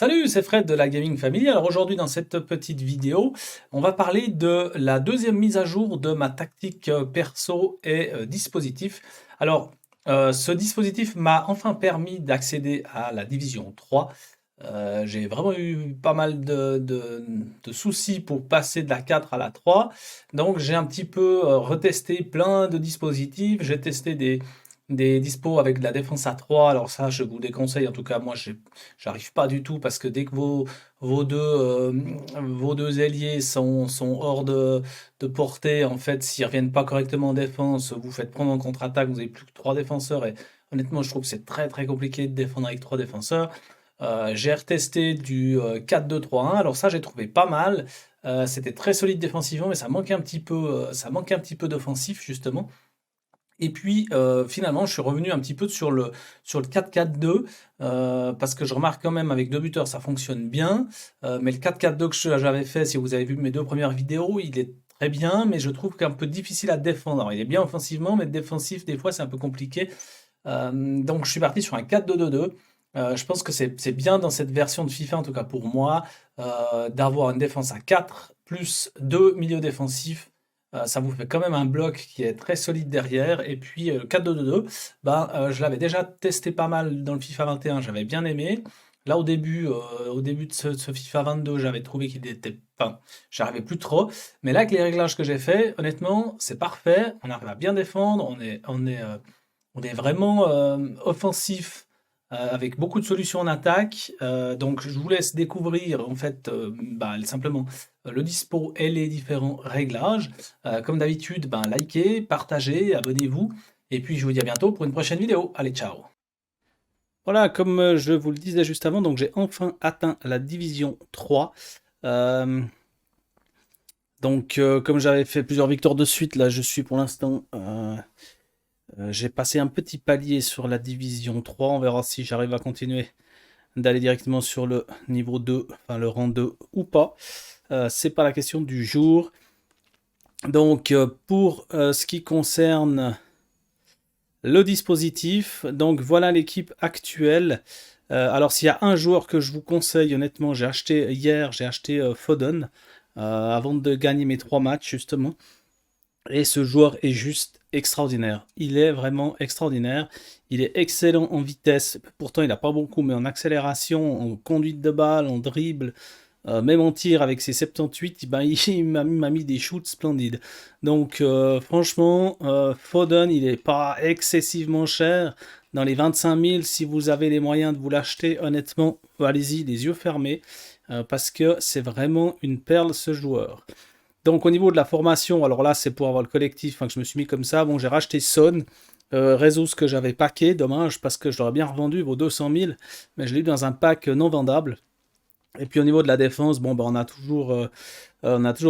Salut, c'est Fred de la Gaming Family. Alors aujourd'hui dans cette petite vidéo, on va parler de la deuxième mise à jour de ma tactique perso et dispositif. Alors ce dispositif m'a enfin permis d'accéder à la division 3. J'ai vraiment eu pas mal de soucis pour passer de la 4 à la 3. Donc j'ai un petit peu retesté plein de dispositifs. J'ai testé des dispos avec de la défense à 3. Alors ça, je vous déconseille. En tout cas, moi, j'arrive pas du tout parce que dès que vos deux ailiers sont hors de portée, en fait, s'ils reviennent pas correctement en défense, vous faites prendre en contre-attaque, vous avez plus que 3 défenseurs. Et honnêtement, je trouve que c'est très très compliqué de défendre avec 3 défenseurs. J'ai retesté du 4-2-3-1. Alors ça, j'ai trouvé pas mal. C'était très solide défensivement, mais ça manquait un petit peu d'offensif, justement. Et puis, finalement, je suis revenu un petit peu sur le 4-4-2, parce que je remarque quand même avec 2 buteurs, ça fonctionne bien. Mais le 4-4-2 que j'avais fait, si vous avez vu mes 2 premières vidéos, il est très bien, mais je trouve qu'un peu difficile à défendre. Alors, il est bien offensivement, mais défensif, des fois, c'est un peu compliqué. Donc je suis parti sur un 4-2-2-2. Je pense que c'est bien dans cette version de FIFA, en tout cas pour moi, d'avoir une défense à 4 plus 2 milieux défensifs. Ça vous fait quand même un bloc qui est très solide derrière. Et puis le 4-2-2-2, ben, je l'avais déjà testé pas mal dans le FIFA 21, j'avais bien aimé. Là, au début de ce FIFA 22, j'avais trouvé qu'il était. Enfin, j'arrivais plus trop. Mais là, avec les réglages que j'ai fait, honnêtement, c'est parfait. On arrive à bien défendre. On est vraiment offensif, avec beaucoup de solutions en attaque. Donc je vous laisse découvrir en fait bah, simplement le dispo et les différents réglages. Comme d'habitude, ben, likez, partagez, abonnez-vous. Et puis je vous dis à bientôt pour une prochaine vidéo. Allez, ciao. Voilà, comme je vous le disais juste avant, donc j'ai enfin atteint la division 3. Euh, comme j'avais fait plusieurs victoires de suite, là je suis pour l'instant j'ai passé un petit palier sur la division 3. On verra si j'arrive à continuer d'aller directement sur le niveau 2, enfin le rang 2 ou pas. C'est pas la question du jour. Donc pour ce qui concerne le dispositif, donc voilà l'équipe actuelle. Alors s'il y a un joueur que je vous conseille, honnêtement, j'ai acheté Foden avant de gagner mes 3 matchs justement. Et ce joueur est juste extraordinaire. Il est vraiment extraordinaire. Il est excellent en vitesse. Pourtant, il n'a pas beaucoup, mais en accélération, en conduite de balle, en dribble, même en tir avec ses 78, ben, il m'a mis des shoots splendides. Donc, franchement, Foden, il n'est pas excessivement cher. Dans les 25 000, si vous avez les moyens de vous l'acheter, honnêtement, allez-y, les yeux fermés, parce que c'est vraiment une perle ce joueur. Donc au niveau de la formation, alors là c'est pour avoir le collectif que je me suis mis comme ça. Bon, j'ai racheté Son, Rezus que j'avais packé, dommage parce que je l'aurais bien revendu, il vaut 200 000, mais je l'ai eu dans un pack non vendable. Et puis au niveau de la défense, bon, on a toujours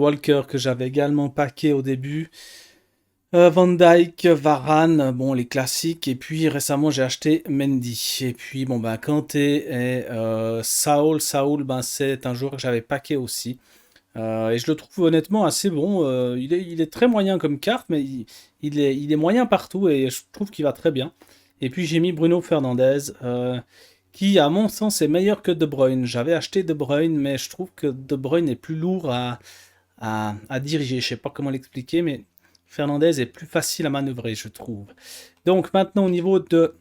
Walker que j'avais également packé au début. Van Dijk, Varane, bon les classiques. Et puis récemment j'ai acheté Mendy. Et puis bon ben Kanté et Saul. Saul, ben c'est un joueur que j'avais packé aussi. Et je le trouve honnêtement assez bon. Il est très moyen comme carte, mais il est moyen partout et je trouve qu'il va très bien. Et puis j'ai mis Bruno Fernandes, qui à mon sens est meilleur que De Bruyne. J'avais acheté De Bruyne, mais je trouve que De Bruyne est plus lourd à diriger. Je sais pas comment l'expliquer, mais Fernandez est plus facile à manœuvrer, je trouve. Donc maintenant au niveau de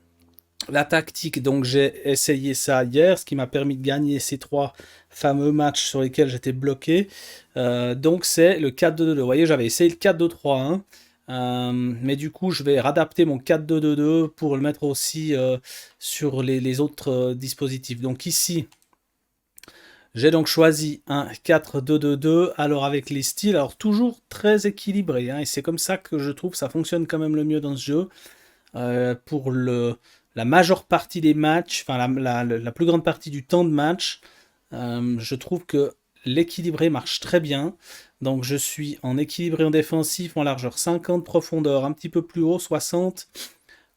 la tactique, donc j'ai essayé ça hier, ce qui m'a permis de gagner ces 3 fameux matchs sur lesquels j'étais bloqué. Donc c'est le 4-2-2-2. Vous voyez, j'avais essayé le 4-2-3-1. Mais du coup, je vais adapter mon 4-2-2-2 pour le mettre aussi sur les autres dispositifs. Donc ici, j'ai donc choisi un 4-2-2-2. Alors avec les styles, alors toujours très équilibré. Et c'est comme ça que je trouve que ça fonctionne quand même le mieux dans ce jeu. Pour la majeure partie des matchs, enfin la plus grande partie du temps de match, je trouve que l'équilibré marche très bien. Donc je suis en équilibré en défensif, en largeur 50, profondeur un petit peu plus haut, 60.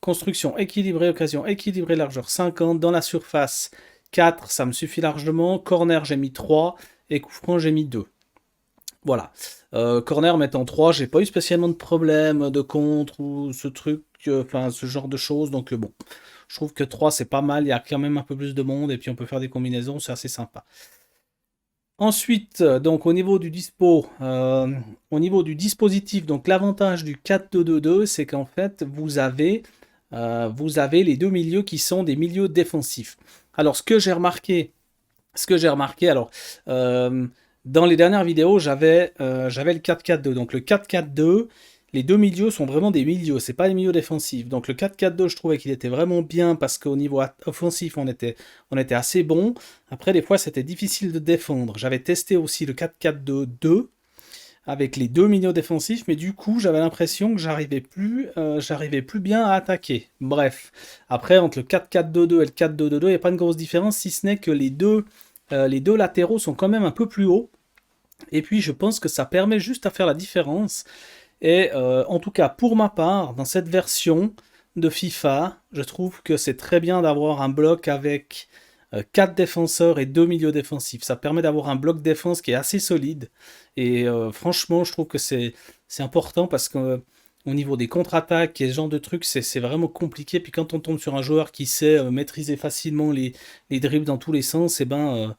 Construction équilibrée, occasion équilibrée, largeur 50. Dans la surface, 4, ça me suffit largement. Corner, j'ai mis 3. Et coup franc, j'ai mis 2. Voilà. Corner mettant 3, j'ai pas eu spécialement de problème de contre ou ce truc, enfin ce genre de choses. Donc bon, je trouve que 3 c'est pas mal, il y a quand même un peu plus de monde et puis on peut faire des combinaisons, c'est assez sympa. Ensuite, donc au niveau du dispositif, donc l'avantage du 4-2-2-2, c'est qu'en fait vous avez les deux milieux qui sont des milieux défensifs. Alors ce que j'ai remarqué, alors euh, dans les dernières vidéos, j'avais le 4-4-2. Donc le 4-4-2, les deux milieux sont vraiment des milieux, c'est pas des milieux défensifs. Donc le 4-4-2, je trouvais qu'il était vraiment bien parce qu'au niveau offensif, on était assez bon. Après, des fois, c'était difficile de défendre. J'avais testé aussi le 4-4-2-2 avec les deux milieux défensifs, mais du coup, j'avais l'impression que j'arrivais plus bien à attaquer. Bref, après, entre le 4-4-2-2 et le 4-2-2-2, il n'y a pas une grosse différence, si ce n'est que les deux latéraux sont quand même un peu plus hauts. Et puis, je pense que ça permet juste à faire la différence. Et en tout cas, pour ma part, dans cette version de FIFA, je trouve que c'est très bien d'avoir un bloc avec 4 défenseurs et 2 milieux défensifs. Ça permet d'avoir un bloc défense qui est assez solide. Et franchement, je trouve que c'est important parce que au niveau des contre-attaques et ce genre de trucs, c'est vraiment compliqué. Puis quand on tombe sur un joueur qui sait maîtriser facilement les dribbles dans tous les sens, et ben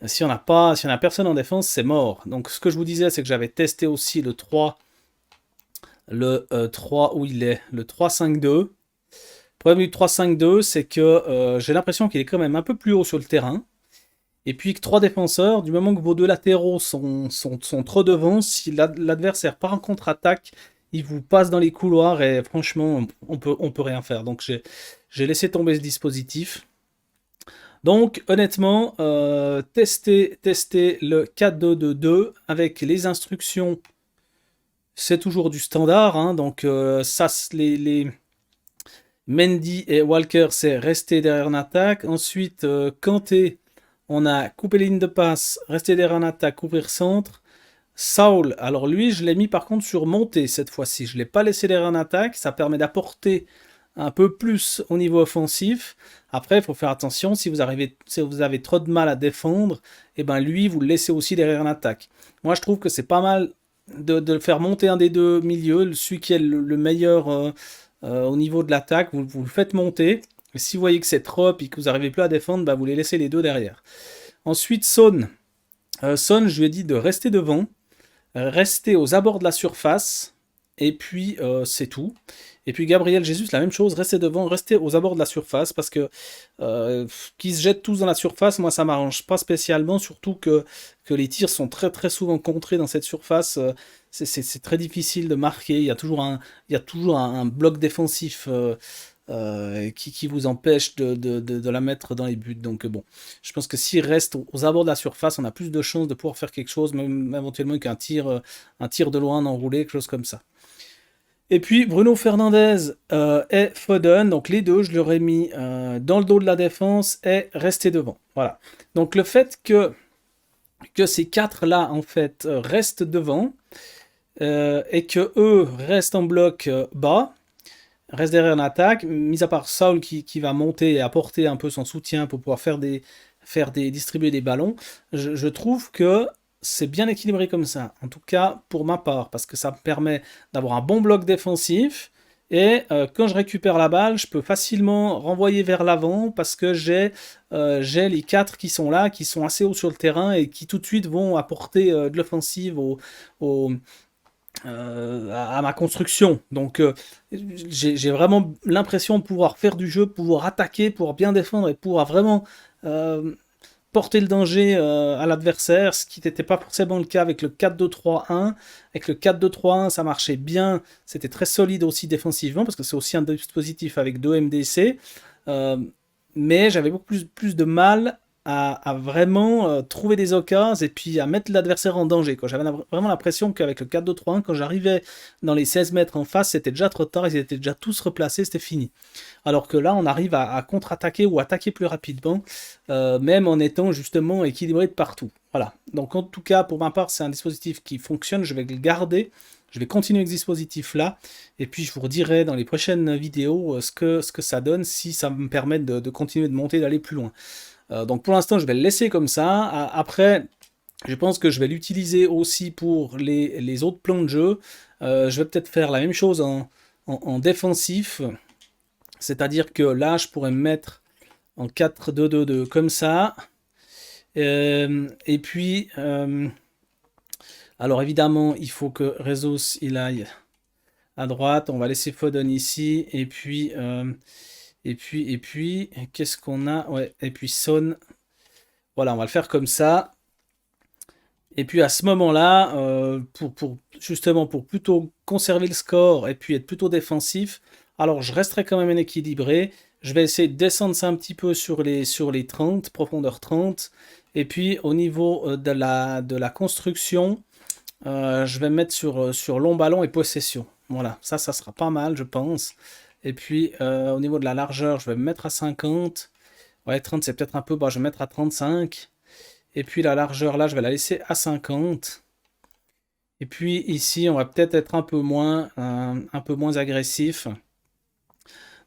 si on a personne en défense, c'est mort. Donc ce que je vous disais, c'est que j'avais testé aussi le 3 où il est, le 3-5-2. Le problème du 3-5-2, c'est que j'ai l'impression qu'il est quand même un peu plus haut sur le terrain. Et puis que 3 défenseurs, du moment que vos deux latéraux sont trop devant, si l'adversaire part en contre-attaque, il vous passe dans les couloirs et franchement, on peut rien faire. Donc j'ai laissé tomber ce dispositif. Donc honnêtement, tester le 4-2-2-2 avec les instructions, c'est toujours du standard. Hein. Donc ça, les Mendy et Walker, c'est rester derrière en attaque. Ensuite, Kanté, on a coupé les lignes de passe, rester derrière en attaque, couvrir centre. Saul, alors lui, je l'ai mis par contre sur monter cette fois-ci. Je ne l'ai pas laissé derrière en attaque. Ça permet d'apporter un peu plus au niveau offensif. Après, il faut faire attention. Si vous avez trop de mal à défendre, et ben lui, vous le laissez aussi derrière en attaque. Moi, je trouve que c'est pas mal de faire monter un des deux milieux, celui qui est le meilleur au niveau de l'attaque, vous le faites monter. Et si vous voyez que c'est trop et que vous n'arrivez plus à défendre, bah, vous les laissez les deux derrière. Ensuite, Son. Son, je lui ai dit de rester devant, rester aux abords de la surface, et puis c'est tout. Et puis Gabriel Jesus, la même chose, rester devant, rester aux abords de la surface, parce que qu'ils se jettent tous dans la surface, moi ça m'arrange pas spécialement, surtout que les tirs sont très très souvent contrés dans cette surface. C'est très difficile de marquer, il y a toujours un bloc défensif qui vous empêche de la mettre dans les buts. Donc bon, je pense que s'il reste aux abords de la surface, on a plus de chances de pouvoir faire quelque chose, même éventuellement qu'un tir de loin, d'enrouler, quelque chose comme ça. Et puis Bruno Fernandes et Foden, donc les deux, je leur ai mis dans le dos de la défense et resté devant. Voilà. Donc le fait que ces quatre-là, en fait, restent devant et que eux restent en bloc bas, restent derrière en attaque, mis à part Saul qui va monter et apporter un peu son soutien pour pouvoir distribuer des ballons, je trouve que c'est bien équilibré comme ça, en tout cas pour ma part, parce que ça me permet d'avoir un bon bloc défensif, et quand je récupère la balle, je peux facilement renvoyer vers l'avant, parce que j'ai les quatre qui sont là, qui sont assez hauts sur le terrain, et qui tout de suite vont apporter de l'offensive à ma construction. Donc j'ai vraiment l'impression de pouvoir faire du jeu, pouvoir attaquer, pouvoir bien défendre, et pouvoir vraiment euh, porter le danger à l'adversaire, ce qui n'était pas forcément le cas avec le 4-2-3-1. Avec le 4-2-3-1, ça marchait bien, c'était très solide aussi défensivement, parce que c'est aussi un dispositif avec 2 MDC, euh, mais j'avais beaucoup plus de mal à vraiment trouver des occasions et puis à mettre l'adversaire en danger. J'avais vraiment l'impression qu'avec le 4-2-3-1, quand j'arrivais dans les 16 mètres en face, c'était déjà trop tard, ils étaient déjà tous replacés, c'était fini. Alors que là, on arrive à contre-attaquer ou attaquer plus rapidement, même en étant justement équilibré de partout. Voilà. Donc en tout cas, pour ma part, c'est un dispositif qui fonctionne, je vais le garder. Je vais continuer avec ce dispositif-là, et puis je vous redirai dans les prochaines vidéos ce que ça donne, si ça me permet de continuer de monter, d'aller plus loin. Donc pour l'instant, je vais le laisser comme ça. Après, Je pense que je vais l'utiliser aussi pour les autres plans de jeu. Je vais peut-être faire la même chose en défensif. C'est-à-dire que là, je pourrais me mettre en 4-2-2-2 comme ça. Et puis, alors évidemment, il faut que Rezos il aille à droite. On va laisser Foden ici. Et puis, qu'est-ce qu'on a? Ouais, et puis Son. Voilà, on va le faire comme ça. Et puis à ce moment-là, justement pour plutôt conserver le score et puis être plutôt défensif, alors je resterai quand même équilibré. Je vais essayer de descendre ça un petit peu sur les 30, profondeur 30. Et puis au niveau de la construction, je vais me mettre sur long ballon et possession. Voilà, ça sera pas mal, je pense. Et puis au niveau de la largeur, je vais me mettre à 50. Ouais, 30 c'est peut-être un peu bas, je vais me mettre à 35. Et puis la largeur, là, je vais la laisser à 50. Et puis ici, on va peut-être être un peu moins agressif.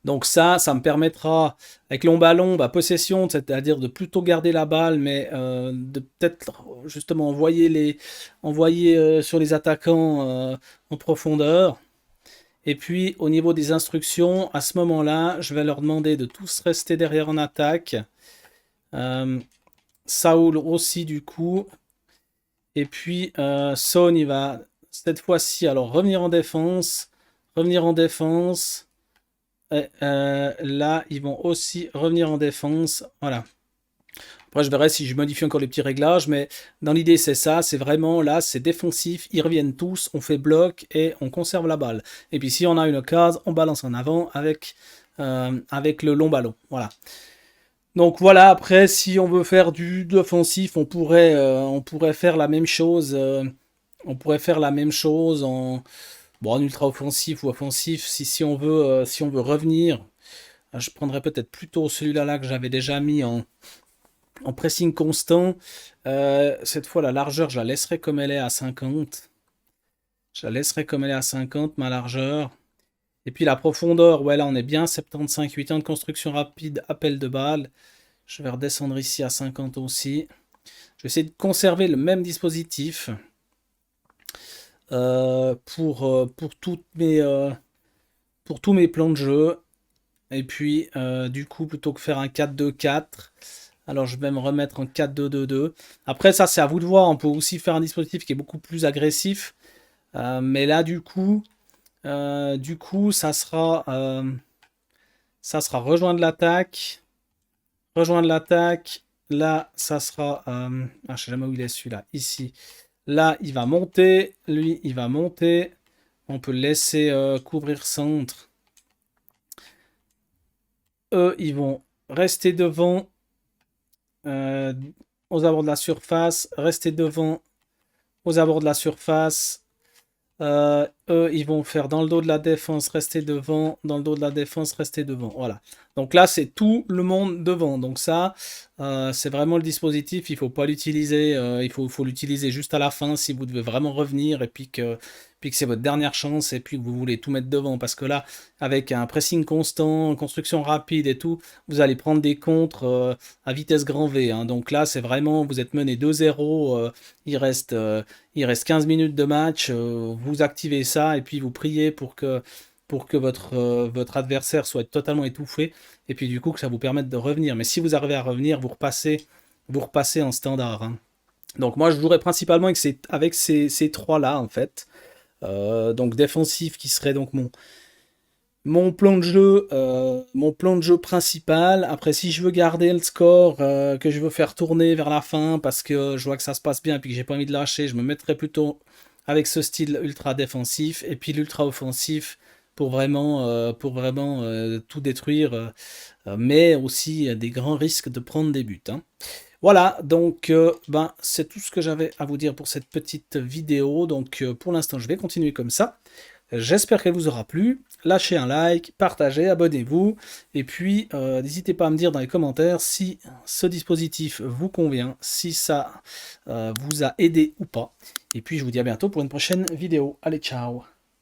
Donc ça me permettra, avec long ballon, possession, c'est-à-dire de plutôt garder la balle, mais de peut-être justement envoyer sur les attaquants en profondeur. Et puis au niveau des instructions, à ce moment-là, je vais leur demander de tous rester derrière en attaque. Saoul aussi du coup. Et puis Son il va cette fois-ci alors revenir en défense. Revenir en défense. Et, là ils vont aussi revenir en défense. Voilà. Après je verrai si je modifie encore les petits réglages. Mais dans l'idée c'est ça. C'est vraiment là c'est défensif. Ils reviennent tous. On fait bloc et on conserve la balle. Et puis si on a une case on balance en avant avec le long ballon. Voilà. Donc voilà, après, si on veut faire du offensif, on pourrait faire la même chose. On pourrait faire la même chose en ultra offensif ou offensif. Si on veut revenir, je prendrais peut-être plutôt celui-là là que j'avais déjà mis en pressing constant. Cette fois, la largeur, je la laisserai comme elle est à 50. Je la laisserai comme elle est à 50, ma largeur. Et puis la profondeur, ouais, là on est bien. 75, 8 ans de construction rapide, appel de balle. Je vais redescendre ici à 50 aussi. Je vais essayer de conserver le même dispositif pour tous mes plans de jeu. Et puis, du coup, plutôt que faire un 4-2-4, alors je vais me remettre en 4-2-2-2. Après, ça, c'est à vous de voir. On peut aussi faire un dispositif qui est beaucoup plus agressif. Mais là, du coup, ça sera rejoindre l'attaque. Rejoindre l'attaque. Là, ça sera... je sais jamais où il est celui-là. Ici. Là, il va monter. Lui, il va monter. On peut le laisser couvrir centre. Eux, ils vont rester devant aux abords de la surface. Rester devant aux abords de la surface. Eux, ils vont faire dans le dos de la défense, rester devant, dans le dos de la défense, rester devant. Voilà. Donc là, c'est tout le monde devant. Donc ça, c'est vraiment le dispositif. Il faut pas l'utiliser. Il faut l'utiliser juste à la fin si vous devez vraiment revenir et puis que c'est votre dernière chance et puis que vous voulez tout mettre devant. Parce que là, avec un pressing constant, construction rapide et tout, vous allez prendre des contres à vitesse grand V. Hein. Donc là, c'est vraiment, vous êtes mené 2-0. Il reste 15 minutes de match, vous activez ça et puis vous priez pour que votre adversaire soit totalement étouffé et puis du coup que ça vous permette de revenir. Mais si vous arrivez à revenir, vous repassez en standard. Hein. Donc moi je jouerais principalement avec ces trois-là en fait. Donc défensif qui serait donc mon plan de jeu principal. Après, si je veux garder le score, que je veux faire tourner vers la fin parce que je vois que ça se passe bien et puis que j'ai pas envie de lâcher, je me mettrai plutôt avec ce style ultra défensif et puis l'ultra offensif pour vraiment tout détruire, mais aussi des grands risques de prendre des buts. Hein. Voilà, donc c'est tout ce que j'avais à vous dire pour cette petite vidéo. Donc pour l'instant, je vais continuer comme ça. J'espère qu'elle vous aura plu. Lâchez un like, partagez, abonnez-vous. Et puis, n'hésitez pas à me dire dans les commentaires si ce dispositif vous convient, si ça vous a aidé ou pas. Et puis, je vous dis à bientôt pour une prochaine vidéo. Allez, ciao!